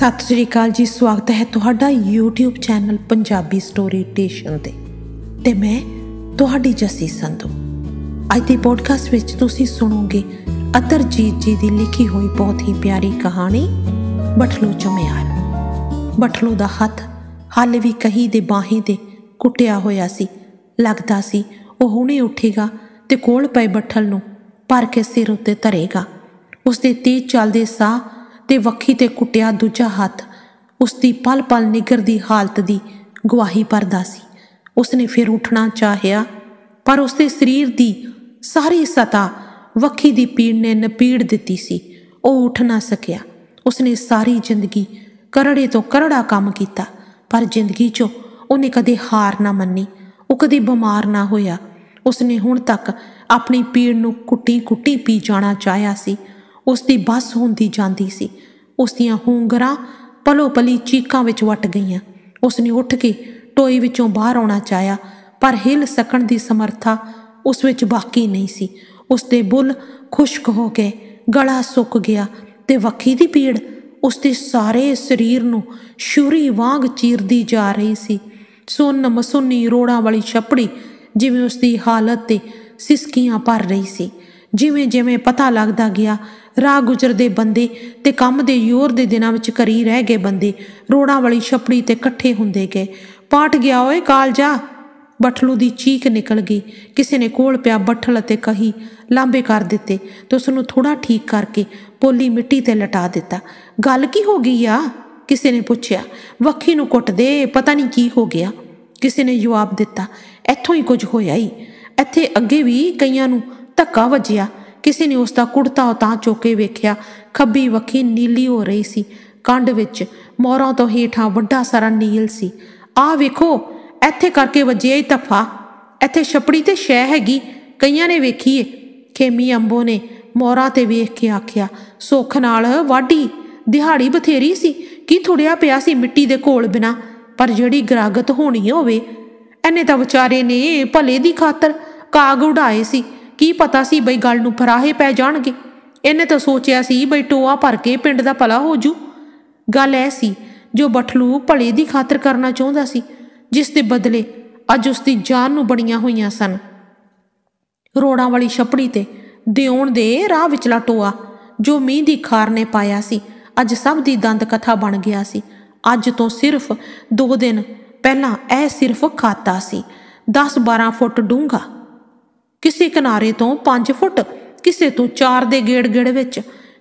सत श्री अकाल जी। स्वागत है तुहाडा YouTube channel Punjabi story station ते मैं तुहाडी जस्सी संधू। अज दे पॉडकास्ट विच तुसीं सुनोगे अतरजीत जी की लिखी हुई बहुत ही प्यारी कहानी बठलू चुमियार। बठलू दा हथ हाले भी कही दे बाहीं ते कुटिया होया सी। लगदा सी वो हुणे उठेगा ते कोल पए बठल नूं भर के सिर उत्ते धरेगा। उसदे तेज चलदे साह ते वक्खी ते कुटिया दूजा हथ उसकी पल पल निगरदी हालत की गवाही भरदा सी। उसने फिर उठना चाहिया पर उसके शरीर की सारी सतह वक्खी की पीड़ ने नपीड़ दिती सी। वो उठ ना सकिया। उसने सारी जिंदगी करड़े तो करड़ा काम किया पर जिंदगी चो उन्हें कदे हार ना मन्नी। वो कदे बीमार ना होया। उसने हुण तक अपनी पीड़ नूं कुट्टी कुट्टी पी जाना चाहया सी। उसकी बस होंदी जांदी सी। उसदियां हूंगरां पलो पली चीकां विच वट गईयां। उसने उठ के टोई विचों बाहर आउणा चाहया पर हिल सकण दी समर्था उस विच बाकी नहीं सी। उसके बुल खुश्क हो गए, गला सुक गया ते वक्खी दी पीड़ उसके सारे शरीर नूं छुरी वांग चीरदी जा रही सी। सुन्न मसुन्नी रोड़ां वाली छपड़ी जिवें उसकी हालत ते सिसकियां भर रही सी। जिवें जिवें पता लगदा गया राह गुजरदे बंदे ते काम दे योर दे दिनां विच घरी रह गए बंदे रोड़ां वाली छपड़ी ते कट्ठे हुंदे गए। पाट गया ओए कालजा। बठलू दी चीख निकल गई। किसी ने कोल पिया बठल ते कही लांबे कर दिते तो उसनूं थोड़ा ठीक करके पोली मिट्टी ते लटा दिता। गल की हो गई आ? किसी ने पुछया। वक्खी नूं कुट दे, पता नहीं की हो गया। किसी ने जवाब दिता इत्थों ही कुछ होया ही। इत्थे अगे भी कईयां नूं धक्का वजिया। किसी ने उसका कुड़ता उतां चौके वेख्या। खब्बी वक्खी नीली हो रही सी। कंड विच मोरां तो हेठां वड्डा सारा नील सी। आ वेखो इत्थे करके वजिया ही धफ्फा। इत्थे छपड़ी ते शै हैगी, कईयां ने वेखी है। खेमी अंबो ने मोरां ते वेख के आख्या सुख नाल वाढी दिहाड़ी बथेरी सी की थुड़िया पिया सी मिट्टी दे कोल बिना। पर जिहड़ी गरागत होनी होवे इन्हें तां विचारे ने भले दी खातर काग उड़ाए सी। की पता सी बई गल नूं फराहे पै जाणगे। इन्हें तो सोचिया सी बई टोआ भर के पिंड दा भला हो जू। गल ऐ सी जो बठलू भले दी खातर करना चाहुंदा सी, जिस दे बदले अज उसकी जान नूं बणियां होईयां सन। रोड़ां वाली छपड़ी ते दिउण दे राह विचला टोआ जो मींह दी खार ने पाया सी अज सब दी दंद कथा बन गया सी। अज तो सिर्फ 2 दिन पहलां यह सिर्फ खाता सी 10-12 फुट डूंगा। किसी किनारे तो 5 फुट, किसी तो 4 दे गेड़ गेड़ विच।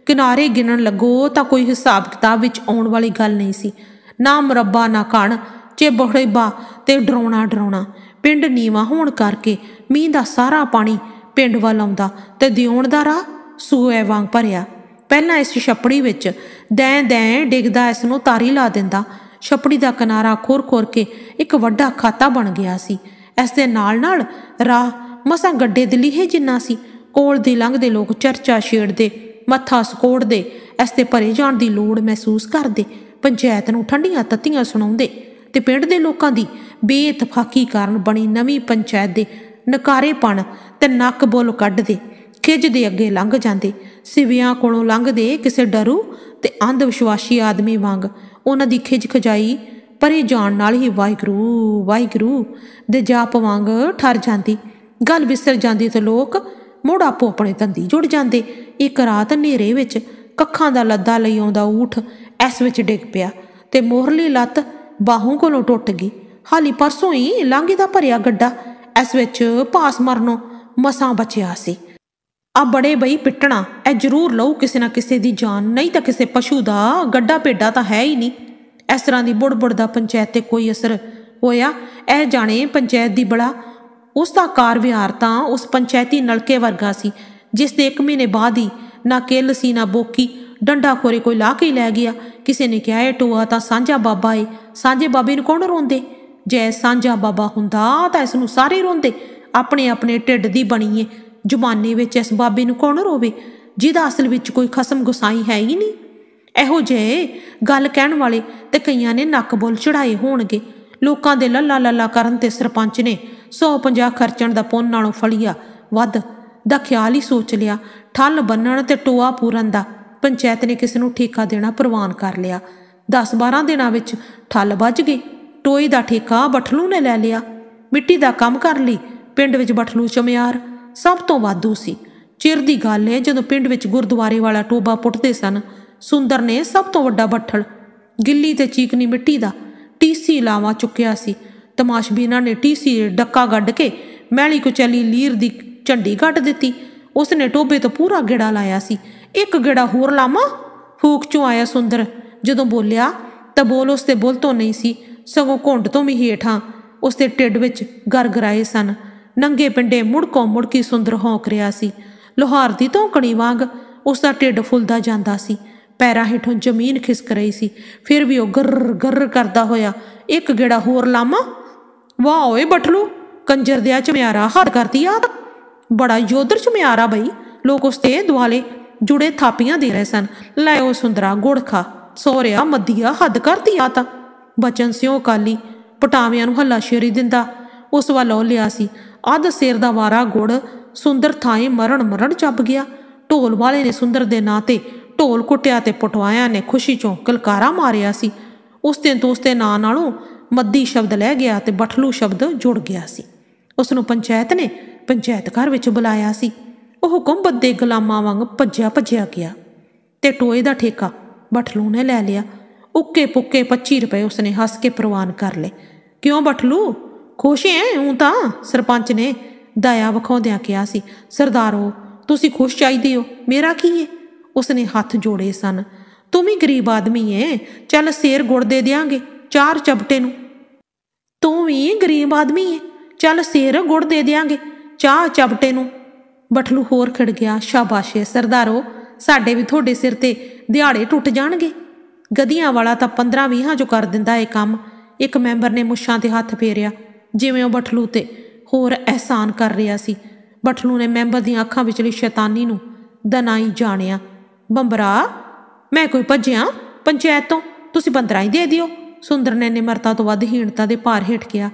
किनारे गिनन लगो तो कोई हिसाब किताब विच आउण वाली गल नहीं सी। ना मुरब्बा ना कण, चिबड़ेबा ते डराउणा डराउणा। पिंड नीवा होण करके मींह दा सारा पानी पिंड वल आउंदा ते दिउण दा राह सूए वांग भरिया। पहलां इस छपड़ी विच दैं दैं डिगदा इस नूं तारी ला दिंदा। छपड़ी दा किनारा खुर खुर के एक वड्डा खाता बन गया सी। इस दे नाल नाल राह मसां गड्डे दे लीहे जिन्ना सी। कोल दी लंघदे लोग चर्चा छेड़दे, मत्था सकोड़दे, इस ते भरे जाण दी लोड़ महसूस करदे, पंचायत नूं ठंडियां तत्तियां सुणाउंदे ते पिंड दे लोकां दी बेइतफाकी कारण बणी नवीं पंचायत दे नकारेपण ते नक बुल कढदे खिजदे अगे लंघ जांदे। सिवियां कोलों लंघदे किसे डरू ते अंध विश्वासी आदमी वांग उन्हां दी खिज खजाई परे जाण नाल ही वाहिगुरू वाहिगुरू दे जाप वांग ठर जांदी। गल विसर जांदी ते लोग मुड़ आपो अपने धंधी जुड़ जांदे। एक रात नेरे विच कखां दा लद्दा लई आउंदा ऊठ इस विच डिग पिया ते मोहरली लत्त बाहूं कोलों टुट गई। हाली परसों ही लांघी दा भरिया गड्डा इस विच पास मरनों मसां बचिया सी। आ बड़े बई पिटना ए जरूर लऊ किसी ना किसी दी जान, नहीं तो किसी पशु दा गड्डा भेडा तां है ही नहीं। इस तरह दी बुड़ दा पंचायत ते कोई असर होया ए जाने पंचायत दी बड़ा। उसका कार विहार तां उस पंचायती नलके वर्गा सी जिस दे 1 महीने बाद ही ना किल सी ना बोकी डंडा खोरे कोई ला के लै गया। किसी ने कहा यह टोआ तां सांझा बाबा है, सांझे बाबे नूं कौन रोंदे? जै सांझा बाबा हुंदा तां इसनूं सारे रोंदे। अपने अपने ढिड दी बणी है जमाने विच इस बाबे नूं कौन रोवे जिहदा असल विच कोई खसम गुसाई है ही नहीं। इहो जिहे गल कहण वाले ते कईयां ने नक बुल चढ़ाए होणगे। लोकां दे लल्ला लल्ला करन ते सरपंच ने 150 खर्चण दा पुन नालों फलिया वध दा ख्याल ही सोच लिया। ठल बन्नण ते टोआ पूरन दा पंचायत ने किसी नूं ठेका देना प्रवान कर लिया। 10-12 ਦਿਨਾਂ ਵਿੱਚ ਠੱਲ ਵੱਜ ਗਈ। ਟੋਏ ਦਾ ਠੇਕਾ ਬਠਲੂ ਨੇ ਲੈ ਲਿਆ। ਮਿੱਟੀ ਦਾ ਕੰਮ ਕਰਨ ਲਈ ਪਿੰਡ ਵਿੱਚ ਬਠਲੂ ਚਮਿਆਰ ਸਭ ਤੋਂ ਵਾਧੂ ਸੀ। ਚਿਰ ਦੀ ਗੱਲ ਹੈ ਜਦੋਂ ਪਿੰਡ ਵਿੱਚ ਗੁਰਦੁਆਰੇ ਵਾਲਾ ਟੋਬਾ ਪੁੱਟਦੇ ਸਨ, ਸੁੰਦਰ ਨੇ ਸਭ ਤੋਂ ਵੱਡਾ ਬੱਠਲ ਗਿੱਲੀ ਤੇ ਚੀਕਨੀ ਮਿੱਟੀ ਦਾ ਟੀਸੀ ਲਾਵਾ ਚੁੱਕਿਆ ਸੀ। ਤਮਾਸ਼ਬੀਨਾਂ ਨੇ ਟੀਸੀ ਡੱਕਾ ਗੱਡ ਕੇ ਮੈਲੀ ਕੁਚੈਲੀ ਲੀਰ ਦੀ ਝੰਡੀ ਕੱਢ ਦਿੱਤੀ। ਉਸਨੇ ਟੋਬੇ ਤੋਂ ਪੂਰਾ ਗੇੜਾ ਲਾਇਆ ਸੀ। ਇੱਕ ਗੇੜਾ ਹੋਰ ਲਾਵਾਂ? ਫੂਕ ਚੋਂ ਆਇਆ ਸੁੰਦਰ। ਜਦੋਂ ਬੋਲਿਆ ਤਾਂ ਬੋਲ ਉਸਦੇ ਬੁੱਲ ਤੋਂ ਨਹੀਂ ਸੀ, ਸਗੋਂ ਘੁੰਡ ਤੋਂ ਵੀ ਹੇਠਾਂ ਉਸਦੇ ਢਿੱਡ ਵਿੱਚ ਗਰਗਰਾਏ ਸਨ। ਨੰਗੇ ਪਿੰਡੇ ਮੁੜਕੋਂ ਮੁੜਕੀ ਸੁੰਦਰ ਹੌਂਕ ਰਿਹਾ ਸੀ। ਲੋਹਾਰ ਦੀ ਧੌਂਕਣੀ ਵਾਂਗ ਉਸਦਾ ਢਿੱਡ ਫੁੱਲਦਾ ਜਾਂਦਾ ਸੀ। ਪੈਰਾਂ ਹੇਠੋਂ ਜ਼ਮੀਨ ਖਿਸਕ ਰਹੀ ਸੀ। ਫਿਰ ਵੀ ਉਹ ਗਰਰ ਗਰਰ ਕਰਦਾ ਹੋਇਆ, ਇੱਕ ਗੇੜਾ ਹੋਰ ਲਾਵਾਂ? ਵਾਹ ਓਏ ਬਠਲੂ, ਕੰਜਰ ਦਿਆ ਚਮਿਆਰਾ, ਹੱਦ ਕਰਦੀ ਆ। ਬੜਾ ਯੋਧਰ ਚਮਿਆਰਾ ਬਈ। ਲੋਕ ਉਸਦੇ ਦੁਆਲੇ ਜੁੜੇ ਥਾਪੀਆਂ ਦੇ ਰਹੇ ਸਨ। ਲੈ ਉਹ ਸੁੰਦਰਾ ਗੁੜ ਖਾ। ਸੋਹਰਿਆ ਮੱਦੀਆ, ਹੱਦ ਕਰਦੀ ਆ ਤਾਂ। ਬਚਨ ਸਿਉ ਕਾਲੀ ਪਟਾਵਿਆਂ ਨੂੰ ਹੱਲਾ ਸ਼ੇਰੀ ਦਿੰਦਾ ਉਸ ਵੱਲ ਉਹ ਲਿਆ ਸੀ। ਅੱਧ ਸਿਰ ਦਾ ਵਾਰਾ ਗੁੜ ਸੁੰਦਰ ਥਾਂ ਮਰਨ ਚੱਬ ਗਿਆ। ਢੋਲ ਵਾਲੇ ਨੇ ਸੁੰਦਰ ਦੇ ਨਾਂ ਤੇ ਢੋਲ ਕੁੱਟਿਆ ਤੇ ਪਟਵਾਇਆਂ ਨੇ ਖੁਸ਼ੀ ਚੋਂ ਕਲਕਾਰਾ ਮਾਰਿਆ ਸੀ। ਉਸ ਦਿਨ ਤੋਂ ਉਸਦੇ ਨਾਂ ਨਾਲੋਂ ਮੱਦੀ ਸ਼ਬਦ ਲੈ ਗਿਆ ਤੇ ਬਠਲੂ ਸ਼ਬਦ ਜੁੜ ਗਿਆ ਸੀ। ਉਸਨੂੰ ਪੰਚਾਇਤ ਨੇ ਪੰਚਾਇਤ ਘਰ ਵਿੱਚ ਬੁਲਾਇਆ ਸੀ। ਉਹ ਹੁਕਮ ਬੱਦੇ ਗੁਲਾਮਾਂ ਵਾਂਗ ਭੱਜਿਆ ਗਿਆ ਤੇ ਟੋਏ ਦਾ ਠੇਕਾ ਬਠਲੂ ਨੇ ਲੈ ਲਿਆ। ਉੱਕੇ ਪੁੱਕੇ 25 ਰੁਪਏ ਉਸਨੇ ਹੱਸ ਕੇ ਪ੍ਰਵਾਨ ਕਰ ਲਏ। ਕਿਉਂ ਬਠਲੂ, ਖੁਸ਼ ਐ? ਊਂ ਤਾਂ ਸਰਪੰਚ ਨੇ ਦਇਆ ਵਿਖਾਉਂਦਿਆਂ ਕਿਹਾ ਸੀ। ਸਰਦਾਰੋ, ਤੁਸੀਂ ਖੁਸ਼ ਚਾਹੀਦੇ ਹੋ, ਮੇਰਾ ਕੀ ਏ? ਉਸਨੇ ਹੱਥ ਜੋੜੇ ਸਨ। ਤੂੰ ਵੀ ਗਰੀਬ ਆਦਮੀ ਏ, ਚੱਲ ਸੇਰ ਗੁੜ ਦੇ ਦਿਆਂਗੇ 4 ਚਪਟੇ ਨੂੰ। ਤੂੰ ਵੀ ਗਰੀਬ ਆਦਮੀ ਏ, ਚੱਲ ਸੇਰ ਗੁੜ ਦੇ ਦਿਆਂਗੇ ਚਾਹ ਚਪਟੇ ਨੂੰ। ਬਠਲੂ ਹੋਰ ਖਿੜ ਗਿਆ। ਸ਼ਾਬਾਸ਼ ਏ ਸਰਦਾਰੋ, ਸਾਡੇ ਵੀ ਤੁਹਾਡੇ ਸਿਰ ਤੇ ਦਿਹਾੜੇ ਟੁੱਟ ਜਾਣਗੇ। ਗਧੀਆਂ ਵਾਲਾ ਤਾਂ 15-20 ਜੋ ਕਰ ਦਿੰਦਾ ਇਹ ਕੰਮ। ਇੱਕ ਮੈਂਬਰ ਨੇ ਮੁੱਛਾਂ ਤੇ ਹੱਥ ਫੇਰਿਆ, ਜਿਵੇਂ ਉਹ ਬਠਲੂ ਤੇ ਹੋਰ ਅਹਿਸਾਨ ਕਰ ਰਿਹਾ ਸੀ। ਬਠਲੂ ਨੇ ਮੈਂਬਰ ਦੀਆਂ ਅੱਖਾਂ ਵਿਚਲੀ ਸ਼ੈਤਾਨੀ ਨੂੰ ਦਨਾਈ ਜਾਣਿਆ। ਬੰਬਰਾ, ਮੈਂ ਕੋਈ ਭੱਜਿਆ ਪੰਚਾਇਤ ਤੋਂ? ਤੁਸੀਂ 15 ਹੀ ਦੇ ਦਿਓ। ਸੁੰਦਰ ਨੇ ਨਿਮਰਤਾ ਤੋਂ ਵੱਧ ਹੀਣਤਾ ਦੇ ਭਾਰ ਹੇਠ ਕਿਹਾ।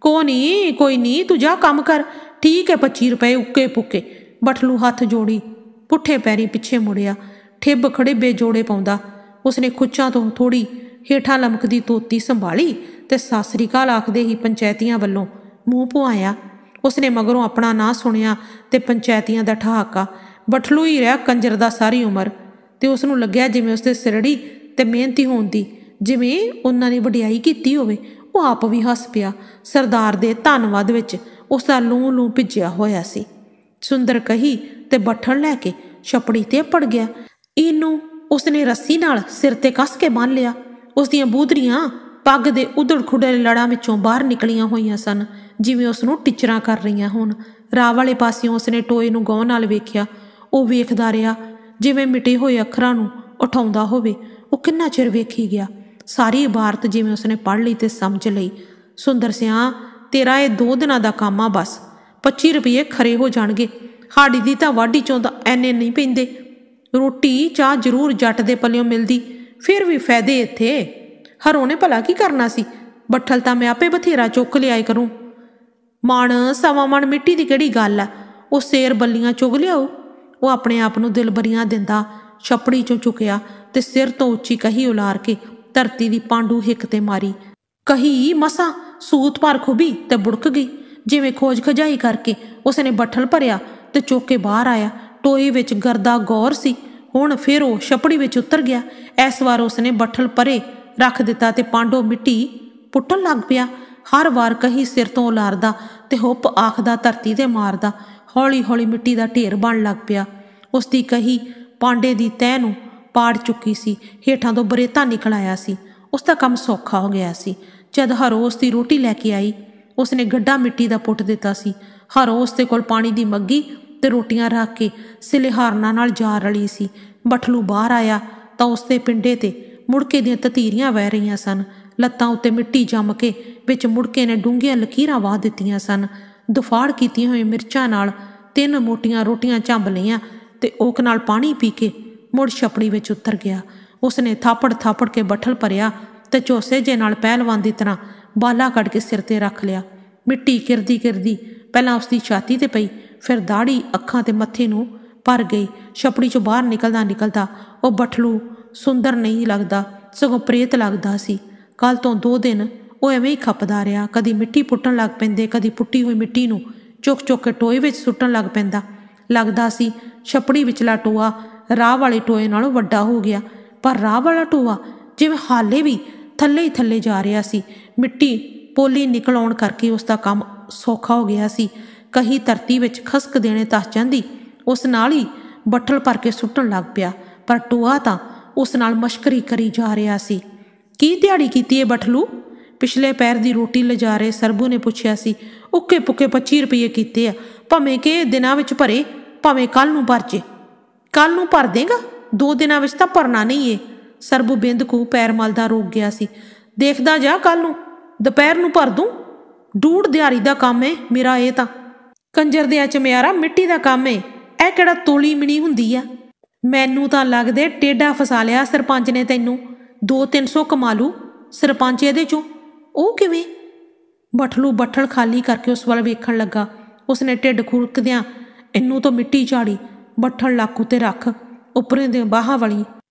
ਕੋਈ ਨਹੀਂ, ਤੂੰ ਜਾ ਕੰਮ ਕਰ। ਠੀਕ ਹੈ, 25 ਰੁਪਏ ਉੱਕੇ ਪੁੱਕੇ। ਬਠਲੂ ਹੱਥ ਜੋੜੀ ਪੁੱਠੇ ਪੈਰੀ ਪਿੱਛੇ ਮੁੜਿਆ, ਠਿੱਬ ਖੜੇਬੇ ਜੋੜੇ ਪਾਉਂਦਾ। ਉਸਨੇ ਖੁੱਚਾਂ ਤੋਂ ਥੋੜੀ ਹੇਠਾਂ ਲਮਕਦੀ ਤੋਤੀ ਸੰਭਾਲੀ ਤੇ ਸਤਿ ਸ੍ਰੀ ਅਕਾਲ ਆਖਦੇ ਹੀ ਪੰਚਾਇਤੀਆਂ ਵੱਲੋਂ ਮੂੰਹ ਪੁਆਇਆ। ਉਸਨੇ ਮਗਰੋਂ ਆਪਣਾ ਨਾਂ ਸੁਣਿਆ ਤੇ ਪੰਚਾਇਤੀਆਂ ਦਾ ਠਹਾਕਾ। ਬਠਲੂ ਹੀ ਰਿਹਾ ਕੰਜਰ ਦਾ ਸਾਰੀ ਉਮਰ। ਤੇ ਉਸਨੂੰ ਲੱਗਿਆ ਜਿਵੇਂ ਉਸਦੇ ਸਿਰੜੀ ਤੇ ਮਿਹਨਤੀ ਹੋਣ ਦੀ ਜਿਵੇਂ ਉਹਨਾਂ ਨੇ ਵਡਿਆਈ ਕੀਤੀ ਹੋਵੇ। ਉਹ ਆਪ ਵੀ ਹੱਸ ਪਿਆ। ਸਰਦਾਰ ਦੇ ਧੰਨਵਾਦ ਵਿੱਚ ਉਸਦਾ ਲੂੰ ਭਿੱਜਿਆ ਹੋਇਆ ਸੀ। ਸੁੰਦਰ ਕਹੀ ਤੇ ਬੱਠਲ ਲੈ ਕੇ ਛਪੜੀ ਤੇ ਪੜ ਗਿਆ। ਇਹਨੂੰ ਉਸਨੇ ਰੱਸੀ ਨਾਲ ਸਿਰ ਤੇ ਕੱਸ ਕੇ ਬੰਨ੍ਹ ਲਿਆ। ਉਸਦੀਆਂ ਬੂਦਰੀਆਂ ਪੱਗ ਦੇ ਉਧੜ ਖੁੱਡੇ ਲੜਾਂ ਵਿੱਚੋਂ ਬਾਹਰ ਨਿਕਲੀਆਂ ਹੋਈਆਂ ਸਨ, ਜਿਵੇਂ ਉਸਨੂੰ ਟਿਚਰਾਂ ਕਰ ਰਹੀਆਂ ਹੋਣ। ਰਾਹ ਵਾਲੇ ਪਾਸਿਓਂ ਉਸਨੇ ਟੋਏ ਨੂੰ ਗੌਰ ਨਾਲ ਵੇਖਿਆ। ਉਹ ਵੇਖਦਾ ਰਿਹਾ ਜਿਵੇਂ ਮਿਟੇ ਹੋਏ ਅੱਖਰਾਂ ਨੂੰ ਉਠਾਉਂਦਾ ਹੋਵੇ। ਉਹ ਕਿੰਨਾ ਚਿਰ ਵੇਖੀ ਗਿਆ। ਸਾਰੀ ਇਬਾਰਤ ਜਿਵੇਂ ਉਸਨੇ ਪੜ੍ਹ ਲਈ ਤੇ ਸਮਝ ਲਈ। ਸੁੰਦਰ ਸਿਆਂ, ਤੇਰਾ ਇਹ 2 ਦਿਨਾਂ ਦਾ ਕੰਮ ਆ ਬਸ। 25 ਰੁਪਏ ਖਰੇ ਹੋ ਜਾਣਗੇ। ਹਾੜੀ ਦੀ ਤਾਂ ਵਾਢੀ ਚੋਂ ਤਾਂ ਐਨੇ ਨਹੀਂ ਪੈਂਦੇ। ਰੋਟੀ ਚਾਹ ਜ਼ਰੂਰ ਜੱਟ ਦੇ ਪੱਲਿਓਂ ਮਿਲਦੀ, ਫਿਰ ਵੀ ਫਾਇਦੇ ਇੱਥੇ। ਹਰੋਂ ਨੇ ਭਲਾ ਕੀ ਕਰਨਾ ਸੀ? ਬੱਠਲ ਤਾਂ ਮੈਂ ਆਪੇ ਬਥੇਰਾ ਚੁੱਕ ਲਿਆਏ ਕਰੂੰ। ਮਣ ਸਵਾ ਮਣ ਮਿੱਟੀ ਦੀ ਕਿਹੜੀ ਗੱਲ ਆ? ਉਹ ਸੇਰ ਬੱਲੀਆਂ ਚੁਗ ਲਿਆਓ। ਉਹ ਆਪਣੇ ਆਪ ਨੂੰ ਦਿਲਬਰੀਆਂ ਦਿੰਦਾ ਛਪੜੀ ਚੋਂ ਚੁੱਕਿਆ ਤੇ ਸਿਰ ਤੋਂ ਉੱਚੀ ਕਹੀ ਉਲਾਰ ਕੇ ਧਰਤੀ ਦੀ ਪਾਂਡੂ ਹਿੱਕ ਤੇ ਮਾਰੀ। ਕਹੀ ਮਸਾਂ ਸੂਤ ਭਰ ਖੁੱਭੀ ਤੇ ਬੁੜਕ ਗਈ। ਜਿਵੇਂ ਖੋਜ ਖਜਾਈ ਕਰਕੇ ਉਸਨੇ ਬੱਠਲ ਭਰਿਆ ਤੇ ਚੁੱਕ ਕੇ ਬਾਹਰ ਆਇਆ। ਟੋਏ ਵਿੱਚ ਗਰਦਾ ਗੌਰ ਸੀ। ਹੁਣ ਫਿਰ ਉਹ ਛਪੜੀ ਵਿੱਚ ਉਤਰ ਗਿਆ। ਇਸ ਵਾਰ ਉਸਨੇ ਬੱਠਲ ਪਰੇ ਰੱਖ ਦਿੱਤਾ ਤੇ ਪਾਂਡੋ ਮਿੱਟੀ ਪੁੱਟਣ ਲੱਗ ਪਿਆ। ਹਰ ਵਾਰ ਕਹੀ ਸਿਰ ਤੋਂ ਉਲਾਰਦਾ ਤੇ ਹੁੱਪ ਆਖਦਾ ਧਰਤੀ ਤੇ ਮਾਰਦਾ। ਹੌਲੀ ਹੌਲੀ ਮਿੱਟੀ ਦਾ ਢੇਰ ਬਣ ਲੱਗ ਪਿਆ। ਉਸਦੀ ਕਹੀ ਪਾਂਡੇ ਦੀ ਤਹਿ ਨੂੰ ਪਾੜ ਚੁੱਕੀ ਸੀ। ਹੇਠਾਂ ਤੋਂ ਬਰੇਤਾ ਨਿਕਲ ਆਇਆ ਸੀ। ਉਸਦਾ ਕੰਮ ਸੌਖਾ ਹੋ ਗਿਆ ਸੀ। ਜਦ ਹਰੋ ਉਸਦੀ ਰੋਟੀ ਲੈ ਕੇ ਆਈ, ਉਸਨੇ ਗੱਡਾ ਮਿੱਟੀ ਦਾ ਪੁੱਟ ਦਿੱਤਾ ਸੀ। ਹਰੋ ਉਸਦੇ ਕੋਲ ਪਾਣੀ ਦੀ ਮੱਗੀ ਤੇ ਰੋਟੀਆਂ ਰੱਖ ਕੇ ਸਿਲਹਾਰਨਾਂ ਨਾਲ ਜਾ ਰਲੀ ਸੀ। ਬਠਲੂ ਬਾਹਰ ਆਇਆ ਤਾਂ ਉਸਦੇ ਪਿੰਡੇ ਤੇ ਮੁੜਕੇ ਦੀਆਂ ਤਤੀਰੀਆਂ ਵਹਿ ਰਹੀਆਂ ਸਨ। ਲੱਤਾਂ ਉੱਤੇ ਮਿੱਟੀ ਜੰਮ ਕੇ ਵਿੱਚ ਮੁੜਕੇ ਨੇ ਡੂੰਘੀਆਂ ਲਕੀਰਾਂ ਵਾਹ ਦਿੱਤੀਆਂ ਸਨ। ਦੁਫਾੜ ਕੀਤੀਆਂ ਹੋਈਆਂ ਮਿਰਚਾਂ ਨਾਲ 3 ਮੋਟੀਆਂ ਰੋਟੀਆਂ ਝੰਬ ਲਈਆਂ ਤੇ ਓਕ ਨਾਲ ਪਾਣੀ ਪੀ ਕੇ ਮੁੜ ਛਪੜੀ ਵਿੱਚ ਉਤਰ ਗਿਆ। ਉਸਨੇ ਥਾਪੜ ਕੇ ਬੱਠਲ ਭਰਿਆ ਤੇ ਝੋਸੇ ਜੇ ਨਾਲ ਪਹਿਲਵਾਨ ਦੀ ਤਰ੍ਹਾਂ ਬਾਲਾ ਕੱਢ ਕੇ ਸਿਰ ਤੇ ਰੱਖ ਲਿਆ। ਮਿੱਟੀ ਕਿਰਦੀ ਪਹਿਲਾਂ ਉਸਦੀ ਛਾਤੀ ਤੇ ਪਈ, ਫਿਰ ਦਾੜੀ, ਅੱਖਾਂ ਤੇ ਮੱਥੇ ਨੂੰ ਭਰ ਗਈ। ਛਪੜੀ ਚੋਂ ਬਾਹਰ ਨਿਕਲਦਾ ਉਹ ਬਠਲੂ ਸੁੰਦਰ ਨਹੀਂ ਲੱਗਦਾ सगों प्रेत लगदा सी। कल तो 2 दिन वो एवें ही खपदा रहा, कदी मिट्टी पुट्टण लग पैंदे, कदी पुट्टी हुई मिट्टी नूं चुक चुक के टोए विच सुੱਟਣ लग पैंदा। लगदा सी छपड़ी विचला टोआ राह वाले टोए नालों वड्डा हो गया, पर राह वाला टोआ जिवें हाले भी थल्ले ही थल्ले जा रहा सी। मिट्टी पोली निकल आउण करके उसका काम सौखा हो गया सी। कही धरती विच खसक देने तस जांदी, उस नाल ही बट्ठल भर के सुੱਟਣ लग पिया, पर टोआ तां उस नाल मश्करी करी जा रहा सी। की दिहाड़ी कीती है बठलू? पिछले पैर दी रोटी लिजा रहे सरबू ने पुछया सी। उक्के पुक्के 25 रुपये कीते आ, भावें कि दिनां विच भरे, भावें कल नूं भर जे। कल नूं भर देगा? 2 दिनां विच तां भरना नहीं है। सरबू बिंद को पैर मलदा रोक गया सी। देखदा जा, कल नूं दोपहर नूं भर दूं। डूढ़ दिहाड़ी दा काम है मेरा ये तां। कंजर दिया चमियारा मिट्टी दा काम है, ਇਹ ਕਿਹੜਾ ਤੋਲੀ ਮਿਣੀ ਹੁੰਦੀ ਆ। ਮੈਨੂੰ ਤਾਂ ਲੱਗਦੇ ਟੇਡਾ ਫਸਾ ਲਿਆ ਸਰਪੰਚ ਨੇ ਤੈਨੂੰ। 200-300 ਕਮਾ ਲੂ ਸਰਪੰਚ ਇਹਦੇ ਚੋਂ। ਉਹ ਕਿਵੇਂ? ਬਠਲੂ ਬੱਠਲ ਖਾਲੀ ਕਰਕੇ ਉਸ ਵੱਲ ਵੇਖਣ ਲੱਗਾ। ਉਸਨੇ ਢਿੱਡ ਖੁਰਕਦਿਆਂ ਇਹਨੂੰ ਤੋਂ ਮਿੱਟੀ ਝਾੜੀ, ਬੱਠਲ ਲੱਕ ਉੱਤੇ ਰੱਖ, ਉੱਪਰੇ ਦੇ ਬਾਹਾਂ ਵਾਲੀ